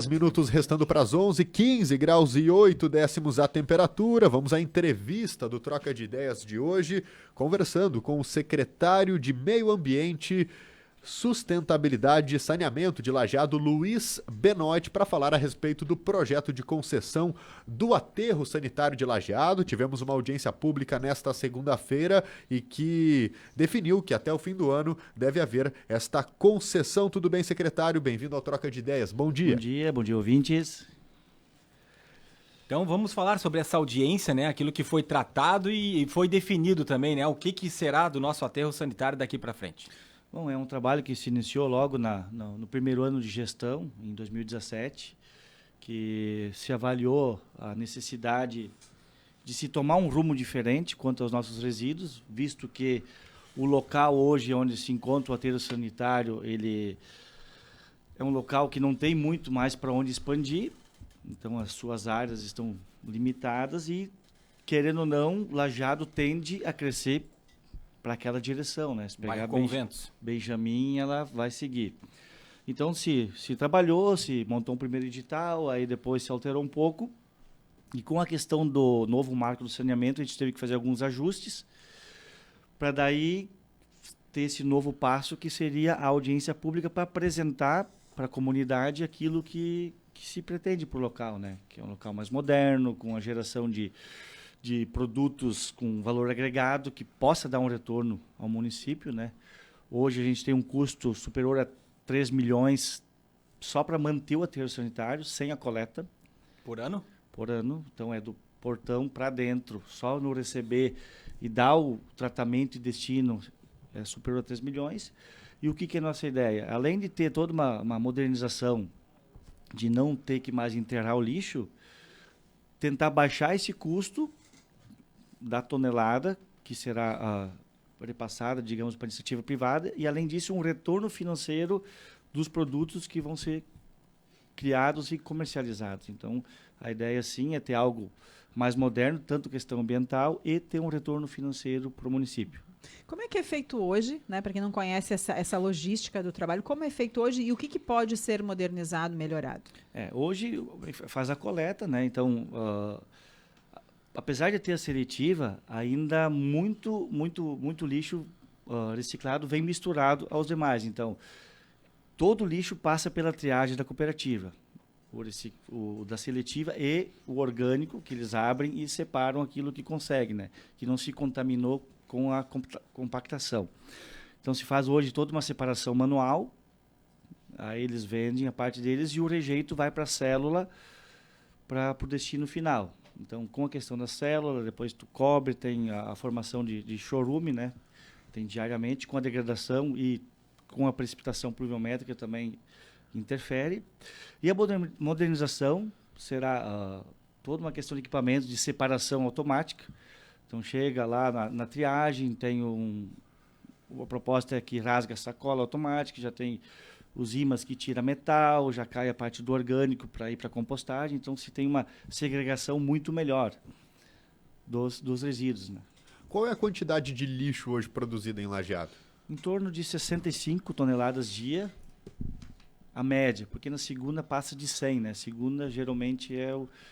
Minutos restando para as 11, 15 graus e 8 décimos a temperatura. Vamos à entrevista do Troca de Ideias de hoje, conversando com o secretário de Meio Ambiente, Sustentabilidade e Saneamento de Lajeado, Luiz Benoit, para falar a respeito do projeto de concessão do aterro sanitário de Lajeado. Tivemos uma audiência pública nesta segunda-feira e que definiu que até o fim do ano deve haver esta concessão. Tudo bem, secretário? Bem-vindo ao Troca de Ideias. Bom dia. Bom dia, ouvintes. Então vamos falar sobre essa audiência, né? Aquilo que foi tratado e foi definido também, né? O que será do nosso aterro sanitário daqui para frente. Bom, é um trabalho que se iniciou logo no primeiro ano de gestão, em 2017, que se avaliou a necessidade de se tomar um rumo diferente quanto aos nossos resíduos, visto que o local hoje onde se encontra o aterro sanitário, ele é um local que não tem muito mais para onde expandir, então as suas áreas estão limitadas e, querendo ou não, Lajeado tende a crescer para aquela direção, né? Se pegar Benjamin, ela vai seguir. Então, se trabalhou, se montou um primeiro edital, aí depois se alterou um pouco, e com a questão do novo marco do saneamento, a gente teve que fazer alguns ajustes, para daí ter esse novo passo, que seria a audiência pública para apresentar para a comunidade aquilo que se pretende para o local, né? Que é um local mais moderno, com a geração de produtos com valor agregado, que possa dar um retorno ao município, né? Hoje a gente tem um custo superior a 3 milhões só para manter o aterro sanitário, sem a coleta. Por ano? Por ano. Então é do portão para dentro, só no receber e dar o tratamento e destino é superior a 3 milhões. E o que é a nossa ideia? Além de ter toda uma modernização, de não ter que mais enterrar o lixo, tentar baixar esse custo da tonelada, que será repassada, digamos, para a iniciativa privada, e, além disso, um retorno financeiro dos produtos que vão ser criados e comercializados. Então, a ideia, sim, é ter algo mais moderno, tanto questão ambiental, e ter um retorno financeiro para o município. Como é que é feito hoje, né? Para quem não conhece essa logística do trabalho, como é feito hoje e o que pode ser modernizado, melhorado? Hoje faz a coleta, né? Então, apesar de ter a seletiva, ainda muito lixo reciclado vem misturado aos demais. Então, todo lixo passa pela triagem da cooperativa, o da seletiva e o orgânico, que eles abrem e separam aquilo que conseguem, né? Que não se contaminou com a compactação. Então, se faz hoje toda uma separação manual, aí eles vendem a parte deles e o rejeito vai para a célula, para o destino final. Então, com a questão da célula, depois tu cobre, tem a formação de chorume, né? Tem diariamente, com a degradação e com a precipitação pluviométrica também interfere. E a modernização será toda uma questão de equipamentos de separação automática. Então, chega lá na triagem, tem a proposta é que rasga a sacola automática, já tem os ímãs que tira metal, já cai a parte do orgânico para ir para a compostagem. Então, se tem uma segregação muito melhor dos resíduos, né? Qual é a quantidade de lixo hoje produzida em Lajeado? Em torno de 65 toneladas dia, a média, porque na segunda passa de 100, né? Segunda, geralmente,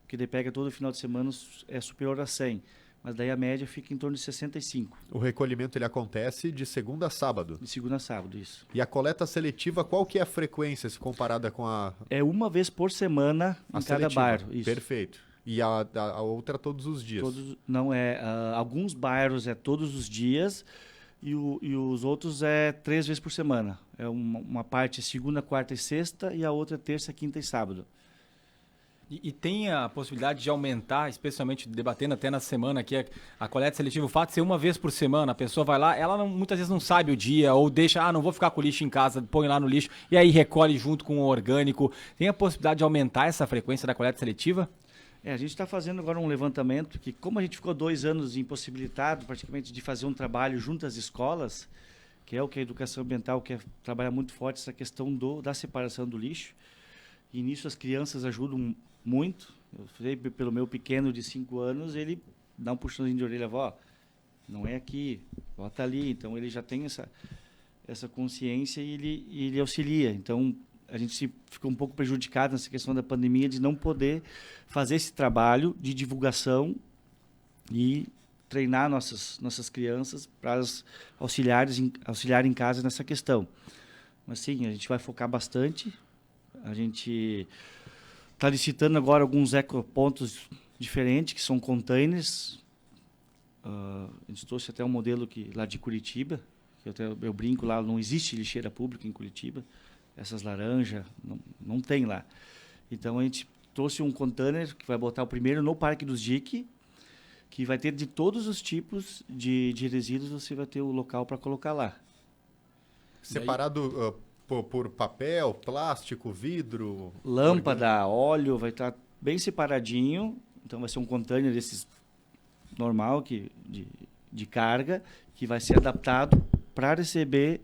porque daí pega todo final de semana, é superior a 100. Mas daí a média fica em torno de 65. O recolhimento ele acontece de segunda a sábado? De segunda a sábado, isso. E a coleta seletiva, qual que é a frequência, se comparada com a... É uma vez por semana em cada bairro. Isso. Perfeito. E a outra todos os dias? Alguns bairros é todos os dias e os outros é 3 vezes por semana. É uma parte segunda, quarta e sexta e a outra terça, quinta e sábado. E tem a possibilidade de aumentar, especialmente debatendo até na semana aqui, a coleta seletiva, o fato de ser uma vez por semana, a pessoa vai lá, ela muitas vezes não sabe o dia, ou deixa, não vou ficar com o lixo em casa, põe lá no lixo, e aí recolhe junto com o orgânico. Tem a possibilidade de aumentar essa frequência da coleta seletiva? A gente está fazendo agora um levantamento, que como a gente ficou 2 anos impossibilitado praticamente de fazer um trabalho junto às escolas, que é o que a educação ambiental quer trabalhar muito forte, essa questão da separação do lixo, e nisso as crianças ajudam muito. Eu falei pelo meu pequeno de 5 anos, ele dá um puxãozinho de orelha, vó, não é aqui, bota ali. Então ele já tem essa consciência e ele auxilia. Então a gente ficou um pouco prejudicado nessa questão da pandemia de não poder fazer esse trabalho de divulgação e treinar nossas crianças para as auxiliar em casa nessa questão. Mas sim, a gente vai focar bastante. A gente está licitando agora alguns ecopontos diferentes, que são containers. A gente trouxe até um modelo lá de Curitiba, que eu brinco lá, não existe lixeira pública em Curitiba. Essas laranjas, não tem lá. Então, a gente trouxe um container que vai botar o primeiro no Parque dos Dique, que vai ter de todos os tipos de resíduos, você vai ter o local para colocar lá. Separado por papel, plástico, vidro? Lâmpada, óleo, vai estar bem separadinho. Então, vai ser um container desses normal, de carga, que vai ser adaptado para receber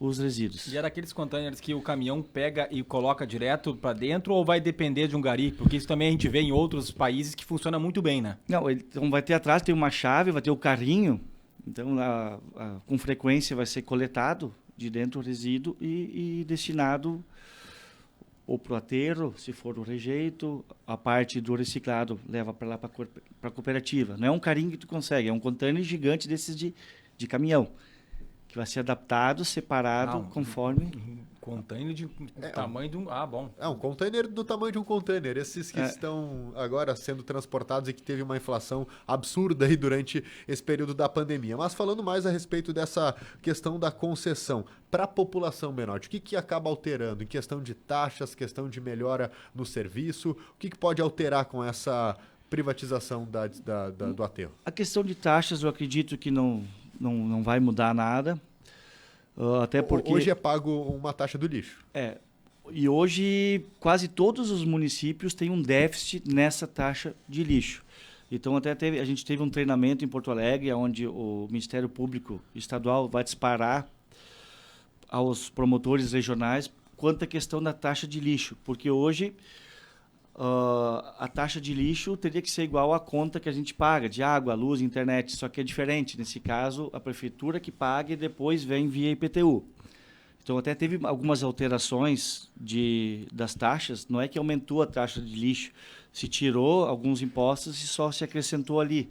os resíduos. E é daqueles containers que o caminhão pega e coloca direto para dentro ou vai depender de um gari? Porque isso também a gente vê em outros países que funciona muito bem, né? Não, então vai ter atrás, tem uma chave, vai ter o carrinho. Então, com frequência vai ser coletado de dentro o resíduo e destinado ou para o aterro, se for o rejeito, a parte do reciclado leva para lá para a cooperativa. Não é um carrinho que tu consegue, é um container gigante desses de caminhão, que vai ser adaptado, separado, conforme... Container de tamanho de um... Ah, bom. É um container do tamanho de um container. Esses que estão agora sendo transportados e que teve uma inflação absurda aí durante esse período da pandemia. Mas falando mais a respeito dessa questão da concessão para a população menor, o que acaba alterando em questão de taxas, questão de melhora no serviço? O que pode alterar com essa privatização do aterro? A questão de taxas, eu acredito que não vai mudar nada. Até porque hoje é pago uma taxa do lixo. E hoje quase todos os municípios têm um déficit nessa taxa de lixo. Então a gente teve um treinamento em Porto Alegre, onde o Ministério Público Estadual vai disparar aos promotores regionais quanto à questão da taxa de lixo, porque hoje a taxa de lixo teria que ser igual à conta que a gente paga de água, luz, internet, só que é diferente. Nesse caso, a prefeitura que paga e depois vem via IPTU. Então, até teve algumas alterações das taxas. Não é que aumentou a taxa de lixo, se tirou alguns impostos e só se acrescentou ali.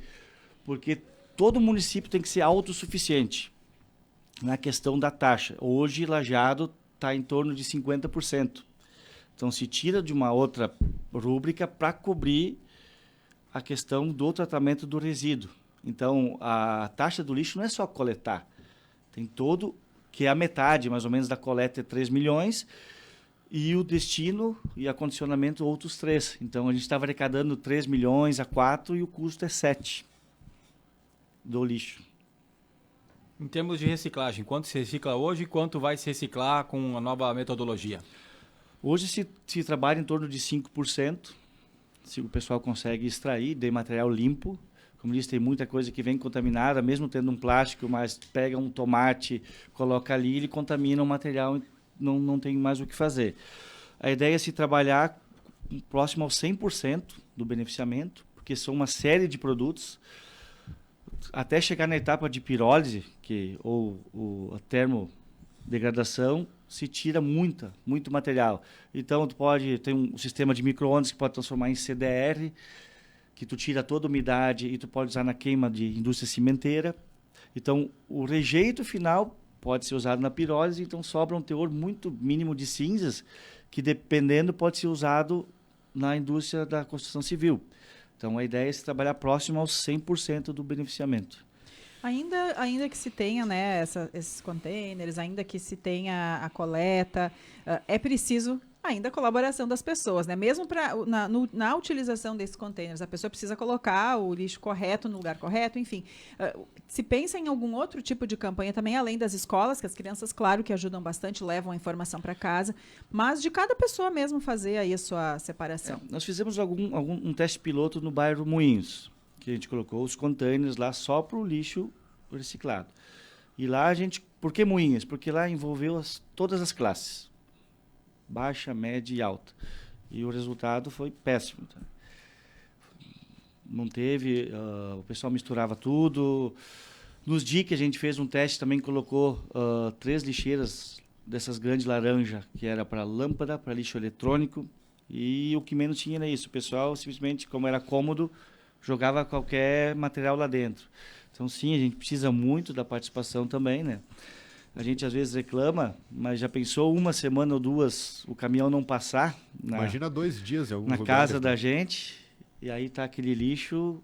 Porque todo município tem que ser autossuficiente na questão da taxa. Hoje, Lajeado está em torno de 50%. Então, se tira de uma outra rúbrica para cobrir a questão do tratamento do resíduo. Então, a taxa do lixo não é só coletar. Tem todo, que é a metade, mais ou menos, da coleta é 3 milhões, e o destino e acondicionamento outros 3. Então, a gente estava arrecadando 3 milhões a 4 e o custo é 7 do lixo. Em termos de reciclagem, quanto se recicla hoje e quanto vai se reciclar com a nova metodologia? Hoje se trabalha em torno de 5%, se o pessoal consegue extrair de material limpo. Como disse, tem muita coisa que vem contaminada, mesmo tendo um plástico, mas pega um tomate, coloca ali, ele contamina o material e não tem mais o que fazer. A ideia é se trabalhar próximo ao 100% do beneficiamento, porque são uma série de produtos, até chegar na etapa de pirólise, ou a termodegradação, se tira muito material. Então, tem um sistema de micro-ondas que pode transformar em CDR, que tu tira toda a umidade e tu pode usar na queima de indústria cimenteira. Então, o rejeito final pode ser usado na pirólise, então sobra um teor muito mínimo de cinzas, que dependendo pode ser usado na indústria da construção civil. Então, a ideia é se trabalhar próximo aos 100% do beneficiamento. Ainda que se tenha, né, esses containers, ainda que se tenha a coleta, é preciso ainda a colaboração das pessoas, né? Mesmo na utilização desses containers, a pessoa precisa colocar o lixo correto no lugar correto, enfim. Se pensa em algum outro tipo de campanha também, além das escolas, que as crianças, claro, que ajudam bastante, levam a informação para casa, mas de cada pessoa mesmo fazer aí a sua separação. Nós fizemos um teste piloto no bairro Moinhos, que a gente colocou os containers lá só para o lixo reciclado. E lá por que Moinhos? Porque lá envolveu todas as classes, baixa, média e alta. E o resultado foi péssimo. Tá? Não teve, o pessoal misturava tudo. Nos dias que a gente fez um teste, também colocou 3 lixeiras dessas grandes laranjas, que era para lâmpada, para lixo eletrônico, e o que menos tinha era isso. O pessoal, simplesmente, como era cômodo, jogava qualquer material lá dentro. Então, sim, a gente precisa muito da participação também, né? A gente às vezes reclama, mas já pensou uma semana ou duas o caminhão não passar Imagina 2 dias em algum na lugar. casa da gente, e aí tá aquele lixo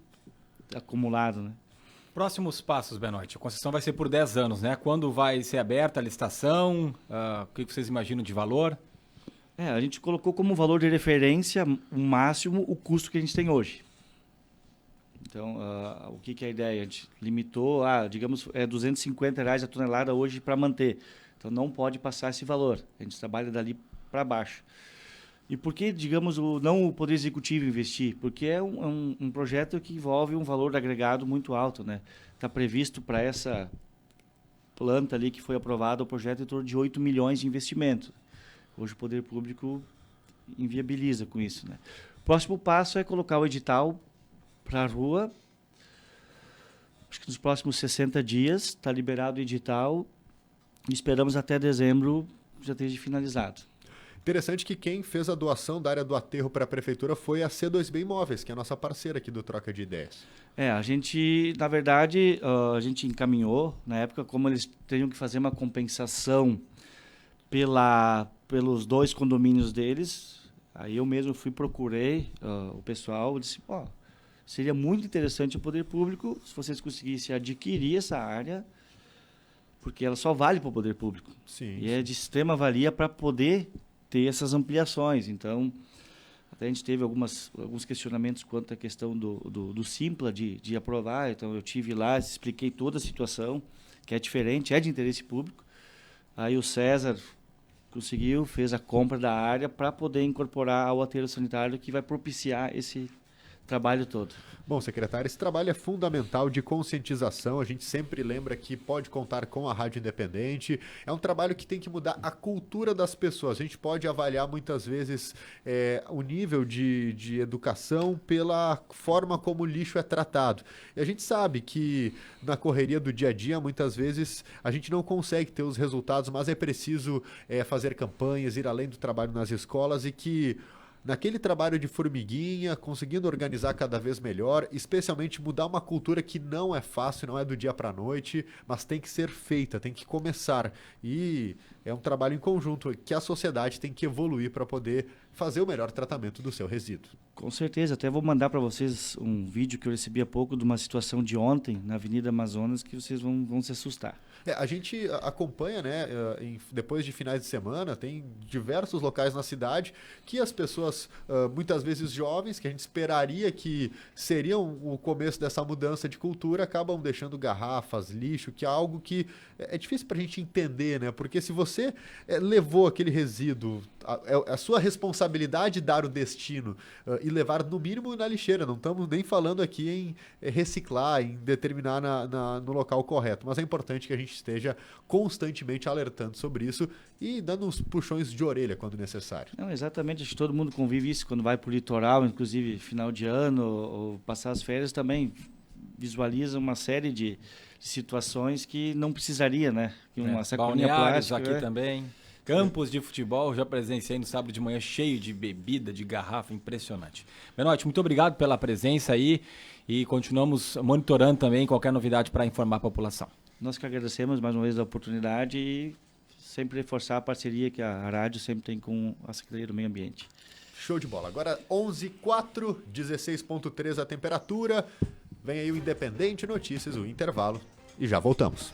acumulado, né? Próximos passos, Benoit. A concessão vai ser por 10 anos, né? Quando vai ser aberta a licitação? O que vocês imaginam de valor? A gente colocou como valor de referência o máximo o custo que a gente tem hoje. Então, o que é a ideia? A gente limitou, digamos, R$250 a tonelada hoje para manter. Então, não pode passar esse valor. A gente trabalha dali para baixo. E por que, digamos, não o Poder Executivo investir? Porque é um projeto que envolve um valor agregado muito alto, né? Está previsto para essa planta ali que foi aprovado o projeto em torno de 8 milhões de investimento. Hoje o Poder Público inviabiliza com isso, né? O próximo passo é colocar o edital para a rua. Acho que nos próximos 60 dias está liberado o edital e esperamos até dezembro já esteja finalizado. Interessante que quem fez a doação da área do aterro para a prefeitura foi a C2B Imóveis, que é a nossa parceira aqui do Troca de Ideias. A gente, na verdade, a gente encaminhou, na época, como eles teriam que fazer uma compensação pelos 2 condomínios deles, aí eu mesmo procurei o pessoal, disse, seria muito interessante o Poder Público se vocês conseguissem adquirir essa área, porque ela só vale para o Poder Público. Sim, e é de extrema valia para poder ter essas ampliações. Então, até a gente teve alguns questionamentos quanto à questão do Simpla de aprovar. Então, eu tive lá, expliquei toda a situação, que é diferente, é de interesse público. Aí o César conseguiu, fez a compra da área para poder incorporar ao aterro sanitário, que vai propiciar esse trabalho todo. Bom, secretário, esse trabalho é fundamental de conscientização. A gente sempre lembra que pode contar com a Rádio Independente. É um trabalho que tem que mudar a cultura das pessoas. A gente pode avaliar muitas vezes o nível de educação pela forma como o lixo é tratado. E a gente sabe que na correria do dia a dia, muitas vezes, a gente não consegue ter os resultados, mas é preciso fazer campanhas, ir além do trabalho nas escolas e que naquele trabalho de formiguinha, conseguindo organizar cada vez melhor, especialmente mudar uma cultura que não é fácil, não é do dia para a noite, mas tem que ser feita, tem que começar. E é um trabalho em conjunto que a sociedade tem que evoluir para poder fazer o melhor tratamento do seu resíduo. Com certeza, até vou mandar para vocês um vídeo que eu recebi há pouco de uma situação de ontem na Avenida Amazonas que vocês vão se assustar. A gente acompanha, né, depois de finais de semana, tem diversos locais na cidade que as pessoas, muitas vezes jovens, que a gente esperaria que seriam o começo dessa mudança de cultura, acabam deixando garrafas, lixo, que é algo que é difícil para a gente entender, né? Porque se você levou aquele resíduo, é a sua responsabilidade dar o destino e levar no mínimo na lixeira. Não estamos nem falando aqui em reciclar, em determinar no local correto, mas é importante que a gente esteja constantemente alertando sobre isso e dando uns puxões de orelha quando necessário. Não, exatamente, acho que todo mundo convive isso quando vai para o litoral, inclusive final de ano ou passar as férias também visualiza uma série de situações que não precisaria, né? Uma sacolinha plástica aqui também. Campos de futebol, já presenciei no sábado de manhã cheio de bebida, de garrafa, impressionante. Benoit, muito obrigado pela presença aí e continuamos monitorando também qualquer novidade para informar a população. Nós que agradecemos mais uma vez a oportunidade e sempre reforçar a parceria que a rádio sempre tem com a Secretaria do Meio Ambiente. Show de bola. Agora 11h04, 16.3 a temperatura. Vem aí o Independente Notícias, o intervalo, e já voltamos.